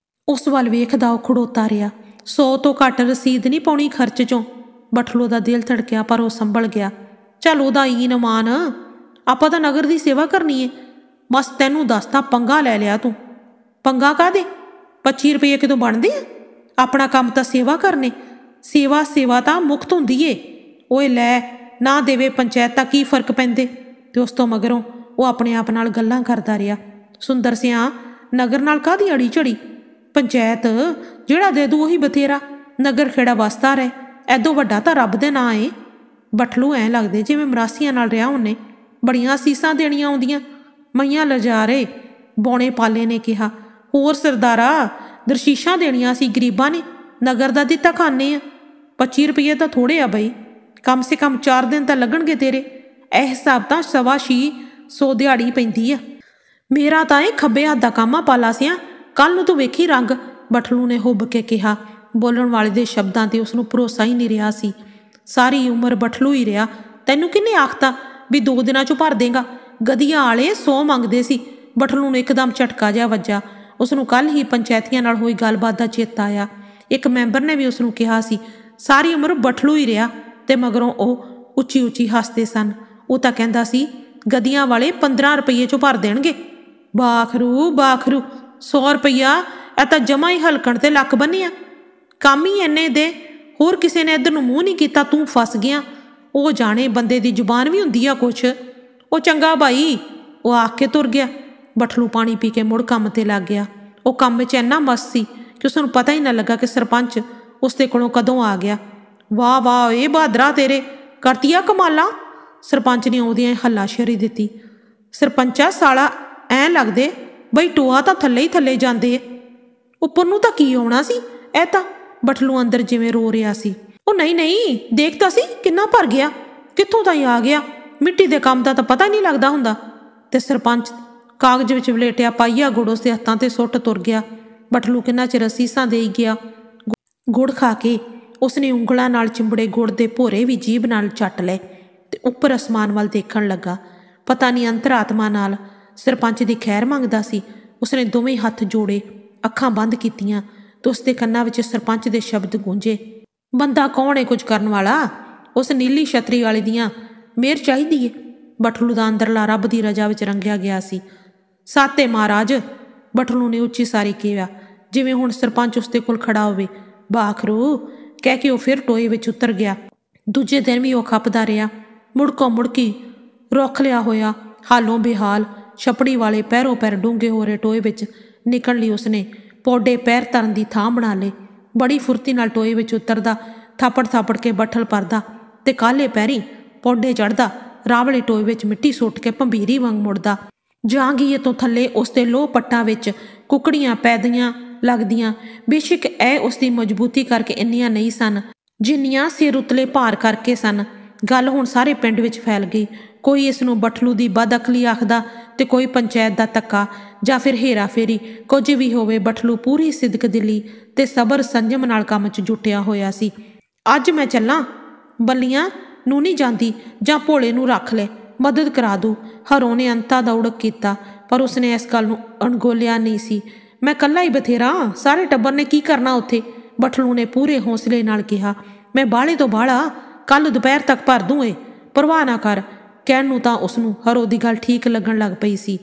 ਉਸ ਵੱਲ ਵੇਖਦਾ ਉਹ ਖੜੋਤਾ ਰਿਹਾ। 100 ਤੋਂ ਘੱਟ ਰਸੀਦ ਨਹੀਂ ਪਾਉਣੀ ਖਰਚ ਚੋਂ। ਬਠਲੂ ਦਾ ਦਿਲ ਧੜਕਿਆ, ਪਰ ਉਹ ਸੰਭਲ ਗਿਆ। ਚੱਲ ਉਹਦਾ ਈਨ-ਮਾਨ, ਆਪਾਂ ਤਾਂ ਨਗਰ ਦੀ ਸੇਵਾ ਕਰਨੀ ਹੈ। ਬਸ ਤੈਨੂੰ ਦੱਸਦਾ, ਪੰਗਾ ਲੈ ਲਿਆ ਤੂੰ। ਪੰਗਾ ਕਾਹਦੇ? 25 ਰੁਪਏ ਕਿਤੋਂ ਬਣਦੇ ਆ? ਆਪਣਾ ਕੰਮ ਤਾਂ ਸੇਵਾ ਕਰਨੇ। ਸੇਵਾ ਤਾਂ ਮੁਕਤ ਹੁੰਦੀ ਏ। ਓਏ ਲੈ, ਨਾ ਦੇਵੇ ਪੰਚਾਇਤ ਤਾਂ ਕੀ ਫਰਕ ਪੈਂਦੇ। ਤੇ ਉਸ ਤੋਂ ਮਗਰੋਂ ਉਹ ਆਪਣੇ ਆਪ ਨਾਲ ਗੱਲਾਂ ਕਰਦਾ ਰਿਹਾ। ਸੁੰਦਰ ਸਿਆਂ ਨਗਰ ਨਾਲ ਕਾਹਦੀ ਅੜੀ ਝੜੀ? ਪੰਚਾਇਤ ਜਿਹੜਾ ਦੇ ਦੂ ਉਹੀ ਬਥੇਰਾ। ਨਗਰ ਖੇੜਾ ਵਸਦਾ ਰਹੇ, ਐਦੋਂ ਵੱਡਾ ਤਾਂ ਰੱਬ ਦੇ ਨਾਂ ਏ। ਬਠਲੂ ਐਂ ਲੱਗਦੇ ਜਿਵੇਂ ਮਰਾਸੀਆਂ ਨਾਲ ਰਿਹਾ ਉਹਨੇ। ਬੜੀਆਂ ਸੀਸਾਂ ਦੇਣੀਆਂ ਆਉਂਦੀਆਂ। ਮਈਆਂ ਲਜਾਰੇ ਬੌਣੇ ਪਾਲੇ ਨੇ ਕਿਹਾ, ਹੋਰ ਸਰਦਾਰਾ ਦਰਸ਼ੀਸ਼ਾਂ ਦੇਣੀਆਂ ਸੀ ਗਰੀਬਾਂ ਨੇ। ਨਗਰ ਦਾ ਦਿੱਤਾ ਖਾਨੇ ਆ। 25 ਰੁਪਏ ਤਾਂ ਥੋੜ੍ਹੇ ਆ ਬਈ, ਕਮ ਸੇ ਕਮ 4 ਦਿਨ ਤਾਂ ਲੱਗਣਗੇ ਤੇਰੇ। ਇਹ ਹਿਸਾਬ ਤਾਂ 625 ਦਿਹਾੜੀ ਪੈਂਦੀ ਆ। ਮੇਰਾ ਤਾਂ ਇਹ ਖੱਬੇ ਹੱਥ ਦਾ ਕੰਮ ਆ ਪਾਲਾ ਸਿਆਂ, ਕੱਲ ਨੂੰ ਤੂੰ ਵੇਖੀ ਰੰਗ। ਬਠਲੂ ਨੇ ਹੁੱਬ ਕੇ ਕਿਹਾ। ਬੋਲਣ ਵਾਲੇ ਦੇ ਸ਼ਬਦਾਂ ਤੇ ਉਸਨੂੰ ਭਰੋਸਾ ਹੀ ਨਹੀਂ ਰਿਹਾ ਸੀ। ਸਾਰੀ ਉਮਰ ਬਠਲੂ ਹੀ ਰਿਹਾ। ਤੈਨੂੰ ਕਿਹਨੇ ਆਖਤਾ ਵੀ 2 ਦਿਨਾਂ 'ਚੋਂ ਭਰ ਦੇਂਗਾ? ਗਧੀਆਂ ਵਾਲੇ 100 ਮੰਗਦੇ ਸੀ। ਬਠਲੂ ਨੂੰ ਇੱਕਦਮ ਝਟਕਾ ਜਿਹਾ ਵੱਜਾ। ਉਸਨੂੰ ਕੱਲ੍ਹ ਹੀ ਪੰਚਾਇਤੀਆਂ ਨਾਲ ਹੋਈ ਗੱਲਬਾਤ ਦਾ ਚੇਤਾ ਆਇਆ। ਇੱਕ ਮੈਂਬਰ ਨੇ ਵੀ ਉਸਨੂੰ ਕਿਹਾ ਸੀ ਸਾਰੀ ਉਮਰ ਬਠਲੂ ਹੀ ਰਿਹਾ, ਤੇ ਮਗਰੋਂ ਉਹ ਉੱਚੀ ਉੱਚੀ ਹੱਸਦੇ ਸਨ। ਉਹ ਤਾਂ ਕਹਿੰਦਾ ਸੀ ਗਧੀਆਂ ਵਾਲੇ 15 ਰੁਪਏ 'ਚੋਂ ਭਰ ਦੇਣਗੇ। ਬਾਖਰੂ 100 ਰੁਪਈਆ, ਇਹ ਤਾਂ ਜਮਾ ਹੀ ਹਲਕਣ ਤੇ ਲੱਕ ਬੰਨਿਆ। ਕੰਮ ਹੀ ਇੰਨੇ ਦੇ, ਹੋਰ ਕਿਸੇ ਨੇ ਇੱਧਰ ਨੂੰ ਮੂੰਹ ਨਹੀਂ ਕੀਤਾ, ਤੂੰ ਫਸ ਗਿਆ। ਉਹ ਜਾਣੇ ਬੰਦੇ ਦੀ ਜ਼ੁਬਾਨ ਵੀ ਹੁੰਦੀ ਆ ਕੁਛ। ਉਹ ਚੰਗਾ ਭਾਈ, ਉਹ ਆਖ ਕੇ ਤੁਰ ਗਿਆ। ਬਠਲੂ ਪਾਣੀ ਪੀ ਕੇ ਮੁੜ ਕੰਮ ਤੇ ਲੱਗ ਗਿਆ। ਉਹ ਕੰਮ ਵਿੱਚ ਇੰਨਾ ਮਸਤ ਸੀ ਕਿ ਉਸਨੂੰ ਪਤਾ ਹੀ ਨਾ ਲੱਗਾ ਕਿ ਸਰਪੰਚ ਉਸਦੇ ਕੋਲੋਂ ਕਦੋਂ ਆ ਗਿਆ। ਵਾਹ ਵਾਹ, ਇਹ ਬਹਾਦਰਾ ਤੇਰੇ, ਕਰਤੀਆ ਕਮਾਲਾਂ। ਸਰਪੰਚ ਨੇ ਉਹਦੀਆਂ ਹੱਲਾਸ਼ੇਰੀ ਦਿੱਤੀ। ਸਰਪੰਚਾ ਸਾਲਾ, ਐਂ ਲੱਗਦੇ ਬਈ ਟੋਆ ਤਾਂ ਥੱਲੇ ਹੀ ਥੱਲੇ ਜਾਂਦੇ। ਉੱਪਰ ਨੂੰ ਤਾਂ ਕੀ ਆਉਣਾ ਸੀ ਇਹ ਤਾਂ। ਬਠਲੂ ਅੰਦਰ ਜਿਵੇਂ ਰੋ ਰਿਹਾ ਸੀ। ਉਹ ਨਹੀਂ, ਦੇਖਤਾ ਸੀ ਕਿੰਨਾ ਭਰ ਗਿਆ, ਕਿੱਥੋਂ ਤਾਈਂ ਆ ਗਿਆ। ਮਿੱਟੀ ਦੇ ਕੰਮ ਦਾ ਤਾਂ ਪਤਾ ਹੀ ਨਹੀਂ ਲੱਗਦਾ ਹੁੰਦਾ। ਤੇ ਸਰਪੰਚ ਕਾਗਜ਼ ਵਿੱਚ ਵਲੇਟਿਆ ਪਾਈਆ ਗੁੜ ਉਸਦੇ ਹੱਥਾਂ ਤੇ ਸੁੱਟ ਤੁਰ ਗਿਆ। ਬਠਲੂ ਕਿੰਨਾ ਚਿਰ ਅਸੀਸਾਂ ਦੇਈ ਗਿਆ। ਗੁੜ ਖਾ ਕੇ ਉਸਨੇ ਉਂਗਲਾਂ ਨਾਲ ਚਿੰਬੜੇ ਗੁੜ ਦੇ ਭੋਰੇ ਵੀ ਜੀਭ ਨਾਲ ਚੱਟ ਲਏ ਤੇ ਉੱਪਰ ਅਸਮਾਨ ਵੱਲ ਦੇਖਣ ਲੱਗਾ। ਪਤਾ ਨਹੀਂ ਅੰਤਰਾਤਮਾ ਨਾਲ ਸਰਪੰਚ ਦੀ ਖੈਰ ਮੰਗਦਾ ਸੀ। ਉਸਨੇ ਦੋਵੇਂ ਹੱਥ ਜੋੜੇ, ਅੱਖਾਂ ਬੰਦ ਕੀਤੀਆਂ ਤੇ ਉਸਦੇ ਕੰਨਾਂ ਵਿੱਚ ਸਰਪੰਚ ਦੇ ਸ਼ਬਦ ਗੂੰਜੇ। ਬੰਦਾ ਕੌਣ ਹੈ ਕੁਝ ਕਰਨ ਵਾਲਾ? ਉਸ ਨੀਲੀ ਛਤਰੀ ਵਾਲੇ ਦੀਆਂ ਮਿਹਰ ਚਾਹੀਦੀ ਏ। ਬਠਲੂ ਦਾ ਅੰਦਰਲਾ ਰੱਬ ਦੀ ਰਜਾ ਵਿੱਚ ਰੰਗਿਆ ਗਿਆ ਸੀ। ਸਾਤੇ ਮਹਾਰਾਜ, ਬਠਲੂ ਨੇ ਉੱਚੀ ਸਾਰੀ ਕਿਹਾ, ਜਿਵੇਂ ਹੁਣ ਸਰਪੰਚ ਉਸਦੇ ਕੋਲ ਖੜਾ ਹੋਵੇ। ਬਾਖਰੂ ਕਹਿ ਕੇ ਉਹ ਫਿਰ ਟੋਏ ਵਿੱਚ ਉਤਰ ਗਿਆ। ਦੂਜੇ ਦਿਨ ਵੀ ਉਹ ਖੱਪਦਾ ਰਿਹਾ। ਮੁੜਕੋ ਮੁੜਕੀ ਰੁੱਖ ਲਿਆ ਹੋਇਆ, ਹਾਲੋਂ ਬੇਹਾਲ ਛਪੜੀ ਵਾਲੇ ਪੈਰੋਂ ਪੈਰ ਡੂੰਘੇ ਹੋ ਰਹੇ ਟੋਏ ਵਿੱਚ ਨਿਕਲਣ ਲਈ ਉਸਨੇ ਪੌਡੇ ਪੈਰ ਧਰਨ ਦੀ ਥਾਂ ਬਣਾ ਲਏ। ਬੜੀ ਫੁਰਤੀ ਨਾਲ ਟੋਏ ਵਿੱਚ ਉਤਰਦਾ, ਥਾਪੜ ਕੇ ਬੱਠਲ ਭਰਦਾ ਤੇ ਕਾਲੇ ਪੈਰੀ ਪੌਡੇ ਚੜ੍ਹਦਾ। ਰਾਵਲੇ ਟੋਏ ਵਿੱਚ ਮਿੱਟੀ ਸੁੱਟ ਕੇ ਭੰਬੀਰੀ ਵਾਂਗ ਮੁੜਦਾ। ਜਾਂਗੀਏ ਤੋਂ ਥੱਲੇ ਉਸਦੇ ਲੋਹ ਪੱਟਾਂ ਵਿੱਚ ਕੁਕੜੀਆਂ ਪੈਦੀਆਂ ਲੱਗਦੀਆਂ। ਬੇਸ਼ੱਕ ਇਹ ਉਸਦੀ ਮਜ਼ਬੂਤੀ ਕਰਕੇ ਇੰਨੀਆਂ ਨਹੀਂ ਸਨ ਜਿੰਨੀਆਂ ਸਿਰ ਉਤਲੇ ਭਾਰ ਕਰਕੇ ਸਨ। ਗੱਲ ਹੁਣ ਸਾਰੇ ਪਿੰਡ ਵਿੱਚ ਫੈਲ ਗਈ। ਕੋਈ ਇਸ ਨੂੰ ਬਠਲੂ ਦੀ ਬਦਅਕਲੀ ਆਖਦਾ ਤੇ ਕੋਈ ਪੰਚਾਇਤ ਦਾ ਧੱਕਾ ਜਾਂ ਫਿਰ ਹੇਰਾ ਫੇਰੀ। ਕੁਝ ਵੀ ਹੋਵੇ, ਬਠਲੂ ਪੂਰੀ ਸਿਦਕ ਦਿਲੀ ਤੇ ਸਬਰ ਸੰਜਮ ਨਾਲ ਕੰਮ 'ਚ ਜੁਟਿਆ ਹੋਇਆ ਸੀ। ਅੱਜ ਮੈਂ ਚੱਲਾਂ, ਬੱਲੀਆਂ ਨੂੰ ਨਹੀਂ ਜਾਂਦੀ, ਜਾਂ ਭੋਲੇ ਨੂੰ ਰੱਖ ਲੈ, ਮਦਦ ਕਰਾ ਦੂ। ਹਰੋਂ ਨੇ ਅੰਤਾਂ ਦਾ ਉੜਕ ਕੀਤਾ, ਪਰ ਉਸਨੇ ਇਸ ਗੱਲ ਨੂੰ ਅਣਗੌਲਿਆ ਨਹੀਂ ਸੀ। ਮੈਂ ਇਕੱਲਾ ਹੀ ਬਥੇਰਾ, ਸਾਰੇ ਟੱਬਰ ਨੇ ਕੀ ਕਰਨਾ ਉੱਥੇ? बठलू ने पूरे हौसले नाल कहा, मैं बाले तो बाला कल दोपहर तक भर दूँ, परवाह ना कर। कहण नूं तां उसनूं हरो दी गल ठीक लगण लग पई सी।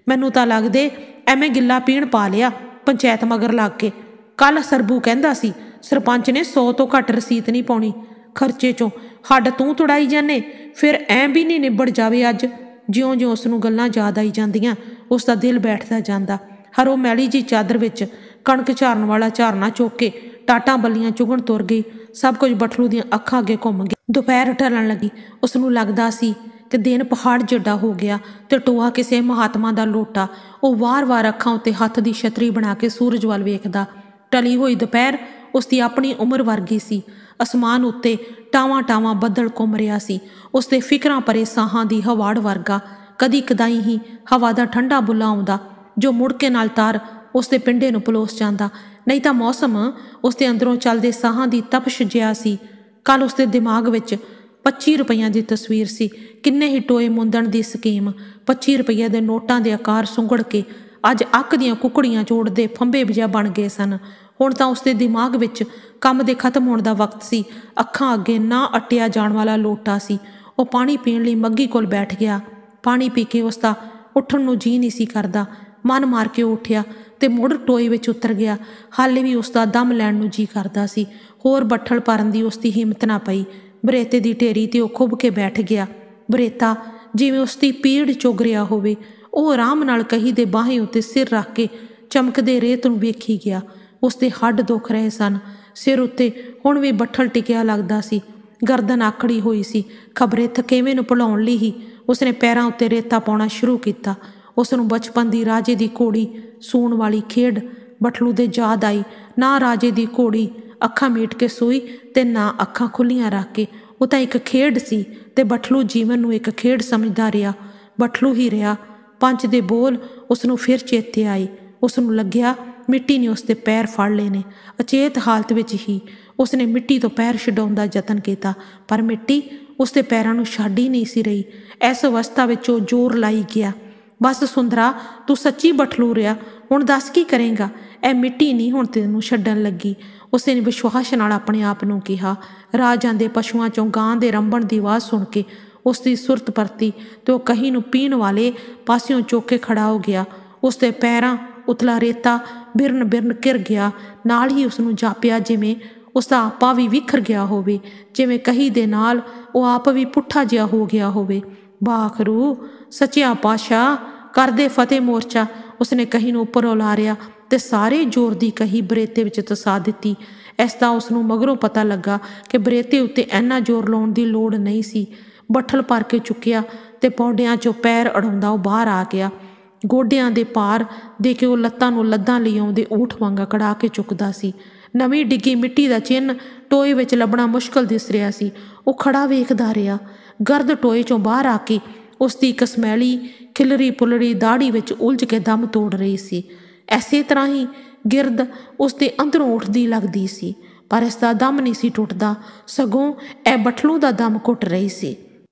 मैनूं तां लगदे ਐਵੇਂ ਗਿੱਲਾ ਪੀਣ ਪਾ ਲਿਆ ਪੰਚਾਇਤ ਮਗਰ ਲੱਗ ਕੇ। ਕੱਲ ਸਰਬੂ ਕਹਿੰਦਾ ਸੀ ਸਰਪੰਚ ਨੇ 100 ਤੋਂ ਘੱਟ ਰਸੀਦ ਨਹੀਂ ਪਾਉਣੀ, ਖਰਚੇ ਚੋਂ ਹੱਡ ਤੂੰ ਤੁੜਾਈ ਜਾਨੇ, ਫਿਰ ਐਂ ਵੀ ਨਹੀਂ ਨਿਬੜ ਜਾਵੇ ਅੱਜ। ਜਿਉਂ-ਜਿਉਂ ਉਸ ਨੂੰ ਗੱਲਾਂ ਯਾਦ ਆਈ ਜਾਂਦੀਆਂ ਉਸ ਦਾ ਦਿਲ ਬੈਠਦਾ ਜਾਂਦਾ। ਹਰੋ ਮੈਲੀ ਜੀ ਚਾਦਰ ਵਿੱਚ ਕਣਕ ਝਾਰਨ ਵਾਲਾ ਝਾਰਨਾ ਚੁੱਕ ਕੇ ਟਾਟਾਂ ਬੱਲੀਆਂ ਚੁਗਣ ਤੁਰ ਗਈ। ਸਭ ਕੁਝ ਬਠਲੂ ਦੀਆਂ ਅੱਖਾਂ ਅੱਗੇ ਘੁੰਮ ਗਿਆ। ਦੁਪਹਿਰ ਢਲਣ ਲੱਗੀ। ਉਸ ਨੂੰ ਲੱਗਦਾ ਸੀ ਕਿ ਦਿਨ ਪਹਾੜ ਜਿੱਡਾ ਹੋ ਗਿਆ ਤੇ ਟੋਆ ਕਿਸੇ ਮਹਾਤਮਾ ਦਾ ਲੋਟਾ। ਉਹ ਵਾਰ-ਵਾਰ ਅੱਖਾਂ ਉੱਤੇ ਹੱਥ ਦੀ ਛਤਰੀ ਬਣਾ ਕੇ ਸੂਰਜ ਵੱਲ ਵੇਖਦਾ। ਟਲੀ ਹੋਈ ਦੁਪਹਿਰ ਉਸ ਦੀ ਆਪਣੀ ਉਮਰ ਵਰਗੀ ਸੀ। ਅਸਮਾਨ ਉੱਤੇ ਟਾਵਾਂ-ਟਾਵਾਂ ਬੱਦਲ ਘੁੰਮ ਰਿਹਾ ਸੀ। ਉਸ ਦੇ ਫਿਕਰਾਂ ਭਰੇ ਸਾਹਾਂ ਦੀ ਹਵਾੜ ਵਰਗਾ। ਕਦੀ ਕਦਾਈ ਹੀ ਹਵਾ ਦਾ ਠੰਡਾ ਬੁੱਲਾ ਆਉਂਦਾ ਜੋ ਮੁੜ ਕੇ ਨਾਲ ਤਾਰ ਉਸ ਦੇ ਪਿੰਡੇ ਨੂੰ ਪਲੋਸ ਜਾਂਦਾ। ਨਹੀਂ ਤਾਂ ਮੌਸਮ ਉਸ ਦੇ ਅੰਦਰੋਂ ਚੱਲਦੇ ਸਾਹਾਂ ਦੀ ਤਪਸ਼ ਜਿਹਾ ਸੀ। ਕੱਲ੍ਹ ਉਸ ਦੇ ਦਿਮਾਗ ਵਿੱਚ 25 ਰੁਪਈਆਂ ਦੀ ਤਸਵੀਰ ਸੀ। ਕਿੰਨੇ ਹੀ ਟੋਏ ਮੁੰਦਣ ਦੀ ਸਕੀਮ। 25 ਰੁਪਈਏ ਦੇ ਨੋਟਾਂ ਦੇ ਆਕਾਰ ਸੁੰਗੜ ਕੇ ਅੱਜ ਅੱਕ ਦੀਆਂ ਕੁਕੜੀਆਂ ਜੋੜਦੇ ਫੰਬੇ ਜਿਹਾ ਬਣ ਗਏ ਸਨ। ਹੁਣ ਤਾਂ ਉਸ ਦੇ ਦਿਮਾਗ ਵਿੱਚ ਕੰਮ ਦੇ ਖਤਮ ਹੋਣ ਦਾ ਵਕਤ ਸੀ। ਅੱਖਾਂ ਅੱਗੇ ਨਾ ਅਟਿਆ ਜਾਣ ਵਾਲਾ ਲੋਟਾ ਸੀ। ਉਹ ਪਾਣੀ ਪੀਣ ਲਈ ਮੱਗੀ ਕੋਲ ਬੈਠ ਗਿਆ। ਪਾਣੀ ਪੀ ਕੇ ਉਸ ਦਾ ਉੱਠਣ ਨੂੰ ਜੀਅ ਨਹੀਂ ਸੀ ਕਰਦਾ। ਮਨ ਮਾਰ ਕੇ ਉੱਠਿਆ ਤੇ ਮੁੜ ਟੋਏ ਵਿੱਚ ਉਤਰ ਗਿਆ। ਹਾਲੇ ਵੀ ਉਸ ਦਾ ਦਮ ਲੈਣ ਨੂੰ ਜੀਅ ਕਰਦਾ ਸੀ। ਹੋਰ ਬੱਠਲ ਭਰਨ ਦੀ ਉਸ ਦੀ ਹਿੰਮਤ ਨਾ ਪਈ। ਬਰੇਤੇ ਦੀ ਢੇਰੀ ਤੇ ਉਹ ਖੁੱਭ ਕੇ ਬੈਠ ਗਿਆ। ਬਰੇਤਾ ਜਿਵੇਂ ਉਸ ਦੀ ਪੀੜ ਚੁਗ ਰਿਹਾ ਹੋਵੇ। ਉਹ ਆਰਾਮ ਨਾਲ ਕਹੀ ਦੇ ਬਾਹੇ ਉੱਤੇ ਸਿਰ ਰੱਖ ਕੇ ਚਮਕਦੇ ਰੇਤ ਨੂੰ ਵੇਖੀ ਗਿਆ। ਉਸ ਦੇ ਹੱਡ ਦੁਖ ਰਹੇ ਸਨ। ਸਿਰ ਉੱਤੇ ਹੁਣ ਵੀ ਬੱਠਲ ਟਿਕਿਆ ਲੱਗਦਾ ਸੀ। ਗਰਦਨ ਆਕੜੀ ਹੋਈ ਸੀ। ਖਬਰੇ ਥਕੇਵੇਂ ਨੂੰ ਭੁਲਾਉਣ ਲਈ ਹੀ ਉਸਨੇ ਪੈਰਾਂ ਉੱਤੇ ਰੇਤਾ ਪਾਉਣਾ ਸ਼ੁਰੂ ਕੀਤਾ। ਉਸ ਨੂੰ ਬਚਪਨ ਦੀ ਰਾਜੇ ਦੀ ਘੋੜੀ ਸੂਣ ਵਾਲੀ ਖੇਡ ਬਠਲੂ ਦੇ ਯਾਦ ਆਈ। ਨਾ ਰਾਜੇ ਦੀ ਘੋੜੀ ਅੱਖਾਂ ਮੀਟ ਕੇ ਸੋਈ ਤੇ ਨਾ ਅੱਖਾਂ ਖੁੱਲੀਆਂ ਰੱਖ ਕੇ। ਉਹ ਤਾਂ ਇੱਕ ਖੇਡ ਸੀ ਤੇ ਬਠਲੂ ਜੀਵਨ ਨੂੰ ਇੱਕ ਖੇਡ ਸਮਝਦਾ ਰਿਹਾ। ਬਠਲੂ ਹੀ ਰਿਹਾ। ਪੰਚ ਦੇ ਬੋਲ ਉਸ ਨੂੰ ਫਿਰ ਚੇਤੇ ਆਏ। ਉਸ ਨੂੰ ਲੱਗਿਆ ਮਿੱਟੀ ਨੇ ਉਸ ਦੇ ਪੈਰ ਫੜ ਲਏ ਨੇ। ਅਚੇਤ ਹਾਲਤ ਵਿੱਚ ਹੀ ਉਸ ਨੇ ਮਿੱਟੀ ਤੋਂ ਪੈਰ ਛਡਾਉਣ ਦਾ ਯਤਨ ਕੀਤਾ, ਪਰ ਮਿੱਟੀ ਉਸ ਦੇ ਪੈਰਾਂ ਨੂੰ ਛੱਡ ਹੀ ਨਹੀਂ ਸੀ ਰਹੀ। ਇਸ ਅਵਸਥਾ ਵਿੱਚ ਉਹ ਜ਼ੋਰ ਲਾਈ ਗਿਆ, ਬਸ ਸੁੰਦਰਾ ਤੂੰ ਸੱਚੀ ਬਠਲੂ ਰਿਹਾ, ਹੁਣ ਦੱਸ ਕੀ ਕਰੇਂਗਾ? ਇਹ ਮਿੱਟੀ ਨਹੀਂ ਹੁਣ ਤੈਨੂੰ ਛੱਡਣ ਲੱਗੀ। ਉਸੇ ਨੇ ਵਿਸ਼ਵਾਸ ਨਾਲ ਆਪਣੇ ਆਪ ਨੂੰ ਕਿਹਾ। ਰਾਹ ਜਾਂਦੇ ਪਸ਼ੂਆਂ ਚੋਂ ਗਾਂ ਦੇ ਰੰਬਣ ਦੀ ਆਵਾਜ਼ ਸੁਣ ਕੇ ਉਸ ਦੀ ਸੁਰਤ ਪਰਤੀ ਤੇ ਉਹ ਕਹੀ ਨੂੰ ਪੀਣ ਵਾਲੇ ਪਾਸਿਓਂ ਚੁੱਕ ਕੇ ਖੜਾ ਹੋ ਗਿਆ। ਉਸ ਦੇ ਪੈਰਾਂ ਉਤਲਾ ਰੇਤਾ ਬਿਰਨ ਬਿਰਨ ਘਿਰ ਗਿਆ। ਨਾਲ ਹੀ ਉਸ ਨੂੰ ਜਾਪਿਆ ਜਿਵੇਂ ਉਸ ਦਾ ਆਪਾ ਵੀ ਵਿਖਰ ਗਿਆ ਹੋਵੇ, ਜਿਵੇਂ ਕਹੀ ਦੇ ਨਾਲ ਉਹ ਆਪ ਵੀ ਪੁੱਠਾ ਜਿਹਾ ਹੋ ਗਿਆ ਹੋਵੇ। ਬਾਖਰੂ ਸੱਚਿਆ ਪਾਤਸ਼ਾਹ ਕਰਦੇ ਫਤਿਹ ਮੋਰਚਾ। ਉਸਨੇ ਕਹੀ ਨੂੰ ਉੱਪਰ ਉਲਾਰਿਆ ਤੇ ਸਾਰੇ ਜ਼ੋਰ ਦੀ ਕਹੀ ਬਰੇਤੇ ਵਿੱਚ ਤਸਾ ਦਿੱਤੀ। ਇਸ ਦਾ ਉਸ ਨੂੰ ਮਗਰੋਂ ਪਤਾ ਲੱਗਾ ਕਿ ਬਰੇਤੇ ਉੱਤੇ ਇੰਨਾ ਜ਼ੋਰ ਲਾਉਣ ਦੀ ਲੋੜ ਨਹੀਂ ਸੀ। ਬੱਠਲ ਭਰ ਕੇ ਚੁੱਕਿਆ ਤੇ ਪੌਂਡਿਆਂ 'ਚੋਂ ਪੈਰ ਅੜਾਉਂਦਾ ਉਹ ਬਾਹਰ ਆ ਗਿਆ। ਗੋਡਿਆਂ ਦੇ ਪਾਰ ਦੇ ਕੇ ਉਹ ਲੱਤਾਂ ਨੂੰ ਲੱਦਾਂ ਲਈ ਆਉਂਦੇ ਊਠ ਵਾਂਗਾ ਕੜਾ ਕੇ ਚੁੱਕਦਾ ਸੀ। ਨਵੀਂ ਡਿੱਗੀ ਮਿੱਟੀ ਦਾ ਚਿੰਨ੍ਹ ਟੋਏ ਵਿੱਚ ਲੱਭਣਾ ਮੁਸ਼ਕਲ ਦਿਸ ਰਿਹਾ ਸੀ। ਉਹ ਖੜਾ ਵੇਖਦਾ ਰਿਹਾ। ਗਰਦ ਟੋਏ 'ਚੋਂ ਬਾਹਰ ਆ ਕੇ ਉਸ ਦੀ ਇੱਕ ਸਮੈਲੀ ਖਿਲਰੀ ਪੁਲਰੀ ਦਾੜੀ ਵਿੱਚ ਉਲਝ ਕੇ ਦਮ ਤੋੜ ਰਹੀ ਸੀ। ਐਸੇ ਤਰ੍ਹਾਂ ਹੀ ਗਿਰਦ ਉਸ ਦੇ ਅੰਦਰੋਂ ਉੱਠਦੀ ਲੱਗਦੀ ਸੀ, ਪਰ ਇਸ ਦਾ ਦਮ ਨਹੀਂ ਸੀ ਟੁੱਟਦਾ, ਸਗੋਂ ਇਹ ਬਠਲੂ ਦਾ ਦਮ ਘੁੱਟ ਰਹੀ ਸੀ।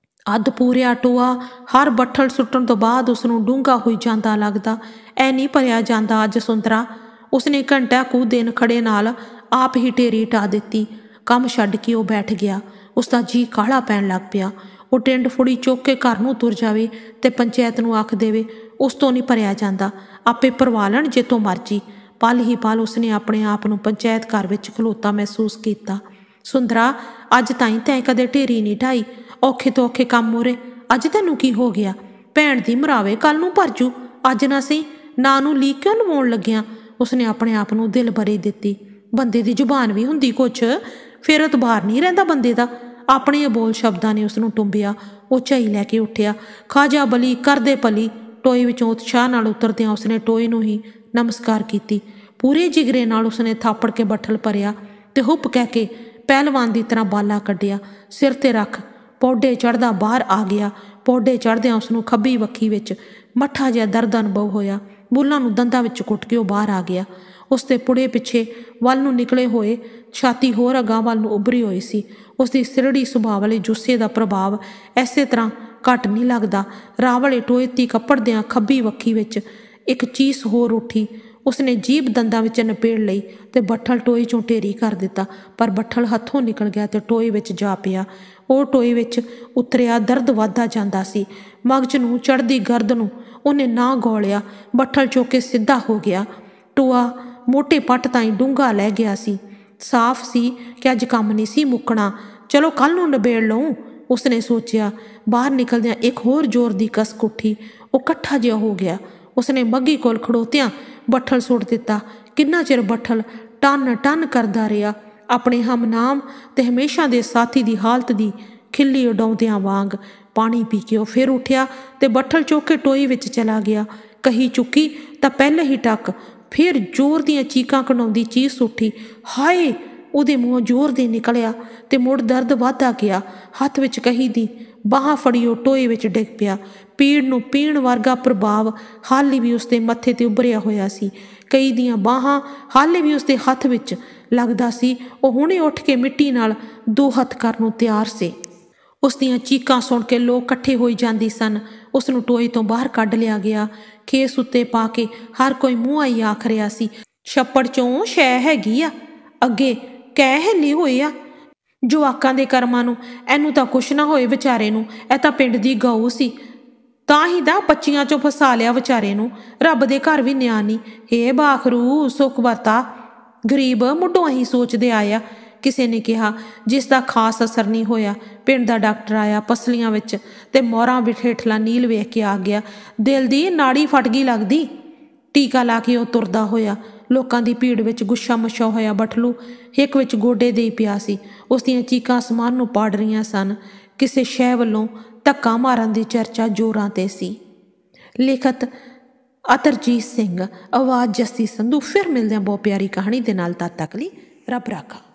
ਅੱਧ ਪੂਰਿਆ ਟੋਆ ਹਰ ਬੱਠਲ ਸੁੱਟਣ ਤੋਂ ਬਾਅਦ ਉਸ ਨੂੰ ਡੂੰਘਾ ਹੋਈ ਜਾਂਦਾ ਲੱਗਦਾ। ਇਹ ਨਹੀਂ ਭਰਿਆ ਜਾਂਦਾ ਅੱਜ ਸੁੰਦਰਾ। ਉਸਨੇ ਘੰਟਾ ਕੁ ਦਿਨ ਖੜੇ ਨਾਲ ਆਪ ਹੀ ਢੇਰੀ ਢਾ ਦਿੱਤੀ। ਕੰਮ ਛੱਡ ਕੇ ਉਹ ਬੈਠ ਗਿਆ। ਉਸ ਦਾ ਜੀਅ ਕਾਹਲਾ ਪੈਣ ਲੱਗ ਪਿਆ। ਉਹ ਟਿੰਡ ਫੁੜੀ ਚੁੱਕ ਕੇ ਘਰ ਨੂੰ ਤੁਰ ਜਾਵੇ ਤੇ ਪੰਚਾਇਤ ਨੂੰ ਆਖ ਦੇਵੇ ਉਸ ਤੋਂ ਨਹੀਂ ਭਰਿਆ ਜਾਂਦਾ, ਆਪੇ ਭਰਵਾ ਲੈਣ ਜਿੱਥੋਂ ਮਰਜੀ। ਪਲ ਹੀ ਪਲ ਉਸਨੇ ਆਪਣੇ ਆਪ ਨੂੰ ਪੰਚਾਇਤ ਘਰ ਵਿੱਚ ਖਲੋਤਾ ਮਹਿਸੂਸ ਕੀਤਾ। ਸੁੰਦਰਾ ਅੱਜ ਤਾਈਂ ਤੈਂ ਕਦੇ ਢੇਰੀ ਨਹੀਂ ਢਾਈ। ਔਖੇ ਤੋਂ ਔਖੇ ਕੰਮ ਮੋਰੇ ਅੱਜ ਤੈਨੂੰ ਕੀ ਹੋ ਗਿਆ? ਭੈਣ ਦੀ ਮਰਾਵੇ ਕੱਲ ਨੂੰ ਭਰ ਜੂ, ਅੱਜ ਨਾ ਸਹੀ। ਨਾ ਨੂੰ ਲੀਕ ਕਿਉਂ ਲਵਾਉਣ ਲੱਗਿਆ? ਉਸਨੇ ਆਪਣੇ ਆਪ ਨੂੰ ਦਿਲ ਬਰੀ ਦਿੱਤੀ। ਬੰਦੇ ਦੀ ਜ਼ੁਬਾਨ ਵੀ ਹੁੰਦੀ ਕੁਛ, ਫਿਰ ਇਤਬਾਰ ਨਹੀਂ ਰਹਿੰਦਾ ਬੰਦੇ ਦਾ। ਆਪਣੇ ਅਬੋਲ ਸ਼ਬਦਾਂ ਨੇ ਉਸ ਨੂੰ ਟੁੰਬਿਆ। ਉਹ ਝਾਈ ਲੈ ਕੇ ਉੱਠਿਆ। ਖਾਜਾ ਬਲੀ ਕਰਦੇ ਭਲੀ। ਟੋਏ ਵਿੱਚੋਂ ਉਤਸ਼ਾਹ ਨਾਲ ਉਤਰਦਿਆਂ ਉਸਨੇ ਟੋਏ ਨੂੰ ਹੀ ਨਮਸਕਾਰ ਕੀਤੀ। ਪੂਰੇ ਜਿਗਰੇ ਨਾਲ ਉਸਨੇ ਥਾਪੜ ਕੇ ਬੱਠਲ ਭਰਿਆ ਤੇ ਹੁੱਪ ਕਹਿ ਕੇ ਪਹਿਲਵਾਨ ਦੀ ਤਰ੍ਹਾਂ ਬਾਲਾ ਕੱਢਿਆ। ਸਿਰ ਤੇ ਰੱਖ ਪੌਡੇ ਚੜ੍ਹਦਾ ਬਾਹਰ ਆ ਗਿਆ। ਪੌਡੇ ਚੜ੍ਹਦਿਆਂ ਉਸ ਨੂੰ ਖੱਬੀ ਵੱਖੀ ਵਿੱਚ ਮੱਠਾ ਜਿਹਾ ਦਰਦ ਅਨੁਭਵ ਹੋਇਆ। ਬੁੱਲਾਂ ਨੂੰ ਦੰਦਾਂ ਵਿੱਚ ਕੁੱਟ ਕੇ ਉਹ ਬਾਹਰ ਆ ਗਿਆ। ਉਸ ਦੇ ਪੁੜੇ ਪਿੱਛੇ ਵੱਲ ਨੂੰ ਨਿਕਲੇ ਹੋਏ ਛਾਤੀ ਹੋਰ ਅਗਾਂਹ ਵੱਲ ਨੂੰ ਉੱਭਰੀ ਹੋਈ ਸੀ। ਉਸ ਦੀ ਸਿਰੜੀ ਸੁਭਾਅ ਵਾਲੇ ਜੁੱਸੇ ਦਾ ਪ੍ਰਭਾਵ ਐਸੇ ਤਰ੍ਹਾਂ ਘੱਟ ਨਹੀਂ ਲੱਗਦਾ। ਰਾਹ ਵਾਲੇ ਟੋਏ ਤੀ ਕੱਪੜਦਿਆਂ ਖੱਬੀ ਵੱਖੀ ਵਿੱਚ ਇੱਕ ਚੀਸ ਹੋਰ ਉੱਠੀ। उसने जीभ दंदां विच नपेड़ लई ते बट्ठल टोए चों ढेरी कर दिता, पर बट्ठल हत्थों निकल गया ते टोए विच जा पिया। ਉਹ ਟੋਏ ਵਿੱਚ ਉਤਰਿਆ ਦਰਦ ਵੱਧਦਾ ਜਾਂਦਾ ਸੀ। ਮਗਜ ਨੂੰ ਚੜ੍ਹਦੀ ਗਰਦ ਨੂੰ ਉਹਨੇ ਨਾ ਗੋਲਿਆ। ਬੱਠਲ ਚੁੱਕ ਕੇ ਸਿੱਧਾ ਹੋ ਗਿਆ। ਟੋਆ ਮੋਟੇ ਪੱਟ ਤਾਈਂ ਡੂੰਘਾ ਲੈ ਗਿਆ ਸੀ। ਸਾਫ਼ ਸੀ ਕਿ ਅੱਜ ਕੰਮ ਨਹੀਂ ਸੀ ਮੁੱਕਣਾ। ਚਲੋ ਕੱਲ੍ਹ ਨੂੰ ਨਿਬੇੜ ਲਊਂ, ਉਸਨੇ ਸੋਚਿਆ। ਬਾਹਰ ਨਿਕਲਦਿਆਂ ਇੱਕ ਹੋਰ ਜ਼ੋਰ ਦੀ ਕਸਕ ਉੱਠੀ। ਉਹ ਇਕੱਠਾ ਜਿਹਾ ਹੋ ਗਿਆ। ਉਸਨੇ ਮੱਘੀ ਕੋਲ ਖੜੋਤਿਆਂ ਬੱਠਲ ਸੁੱਟ ਦਿੱਤਾ। ਕਿੰਨਾ ਚਿਰ ਬੱਠਲ ਟਨ ਟਨ ਕਰਦਾ ਰਿਹਾ, ਆਪਣੇ ਹਮਨਾਮ ਤੇ ਹਮੇਸ਼ਾ ਦੇ ਸਾਥੀ ਦੀ ਹਾਲਤ ਦੀ ਖਿੱਲੀ ਉਡਾਉਂਦਿਆਂ ਵਾਂਗ। ਪਾਣੀ ਪੀ ਕੇ ਉਹ ਫਿਰ ਉੱਠਿਆ ਤੇ ਬੱਠਲ ਚੁੱਕ ਕੇ ਟੋਈ ਵਿੱਚ ਚਲਾ ਗਿਆ। ਕਹੀ ਚੁੱਕੀ ਤਾਂ ਪਹਿਲੇ ਹੀ ਟੱਕ ਫਿਰ ਜ਼ੋਰ ਦੀਆਂ ਚੀਕਾਂ ਕਢਾਉਂਦੀ ਚੀਸ ਉੱਠੀ। ਹਾਏ! ਉਹਦੇ ਮੂੰਹੋਂ ਜ਼ੋਰ ਦੇ ਨਿਕਲਿਆ ਤੇ ਮੁੜ ਦਰਦ ਵੱਧਦਾ ਗਿਆ। ਹੱਥ ਵਿੱਚ ਕਹੀ ਦੀ ਬਾਹਾਂ ਫੜੀ ਉਹ ਟੋਏ ਵਿੱਚ ਡਿੱਗ ਪਿਆ। ਪੀੜ ਨੂੰ ਪੀਣ ਵਰਗਾ ਪ੍ਰਭਾਵ ਹਾਲੇ ਵੀ ਉਸਦੇ ਮੱਥੇ 'ਤੇ ਉੱਭਰਿਆ ਹੋਇਆ ਸੀ। ਕਈ ਦੀਆਂ ਬਾਹਾਂ ਹਾਲੇ ਵੀ ਉਸਦੇ ਹੱਥ ਵਿੱਚ ਲੱਗਦਾ ਸੀ। ਉਹ ਹੁਣੇ ਉੱਠ ਕੇ ਮਿੱਟੀ ਨਾਲ 2 ਹੱਥ ਕਰਨ ਨੂੰ ਤਿਆਰ ਸੀ। ਉਸ ਦੀਆਂ ਚੀਕਾਂ ਸੁਣ ਕੇ ਲੋਕ ਇਕੱਠੇ ਹੋਈ ਜਾਂਦੇ ਸਨ। ਉਸ ਨੂੰ ਟੋਏ ਤੋਂ ਬਾਹਰ ਕੱਢ ਲਿਆ ਗਿਆ। ਖੇਸ ਉੱਤੇ ਪਾ ਕੇ ਹਰ ਕੋਈ ਮੂੰਹ ਆਈ ਆਖ ਰਿਹਾ ਸੀ, ਛੱਪੜ 'ਚੋਂ ਸ਼ੈ ਹੈਗੀ ਆ, ਅੱਗੇ ਕਹਿ ਹਿੱਲੀ ਹੋਈ ਆ। ਜਵਾਕਾਂ ਦੇ ਕਰਮਾਂ ਨੂੰ, ਇਹਨੂੰ ਤਾਂ ਕੁਛ ਨਾ ਹੋਏ ਵਿਚਾਰੇ ਨੂੰ, ਇਹ ਤਾਂ ਪਿੰਡ ਦੀ ਗਊ ਸੀ, ਤਾਂ ਹੀ ਤਾਂ ਬੱਚੀਆਂ 'ਚੋਂ ਫਸਾ ਲਿਆ ਵਿਚਾਰੇ ਨੂੰ। ਰੱਬ ਦੇ ਘਰ ਵੀ ਨਿਆਂ ਨਹੀਂ। ਹੇ ਬਾਖਰੂ ਸੁੱਖ ਵਰਤਾ, ਗਰੀਬ ਮੁੱਢੋਂ ਅਸੀਂ ਸੋਚਦੇ ਆਇਆ। ਕਿਸੇ ਨੇ ਕਿਹਾ, ਜਿਸ ਦਾ ਖਾਸ ਅਸਰ ਨਹੀਂ ਹੋਇਆ। ਪਿੰਡ ਦਾ ਡਾਕਟਰ ਆਇਆ ਪਸਲੀਆਂ ਵਿੱਚ ਤੇ ਮੋਹਰਾਂ ਹੇਠਲਾ ਨੀਲ ਵੇਖ ਕੇ ਆ ਗਿਆ। ਦਿਲ ਦੀ ਨਾੜੀ ਫਟ ਗਈ ਲੱਗਦੀ। ਟੀਕਾ ਲਾ ਕੇ ਉਹ ਤੁਰਦਾ ਹੋਇਆ। ਲੋਕਾਂ ਦੀ ਭੀੜ ਵਿੱਚ ਗੁੱਛਾ ਮੁੱਛਾ ਹੋਇਆ ਬਠਲੂ ਹਿੱਕ ਵਿੱਚ ਗੋਡੇ ਦੇਈ ਪਿਆ ਸੀ। ਉਸ ਦੀਆਂ ਚੀਕਾਂ ਅਸਮਾਨ ਨੂੰ ਪਾੜ ਰਹੀਆਂ ਸਨ। ਕਿਸੇ ਸ਼ੈ ਵੱਲੋਂ ਧੱਕਾ ਮਾਰਨ ਦੀ ਚਰਚਾ ਜ਼ੋਰਾਂ 'ਤੇ ਸੀ। ਲੇਖਕ ਅਤਰਜੀਤ ਸਿੰਘ, ਆਵਾਜ਼ ਜੱਸੀ ਸੰਧੂ। ਫਿਰ ਮਿਲਦੇ ਹਾਂ ਬਹੁਤ ਪਿਆਰੀ ਕਹਾਣੀ ਦੇ ਨਾਲ। ਤਦ ਤੱਕ ਲਈ ਰੱਬ ਰਾਖਾ।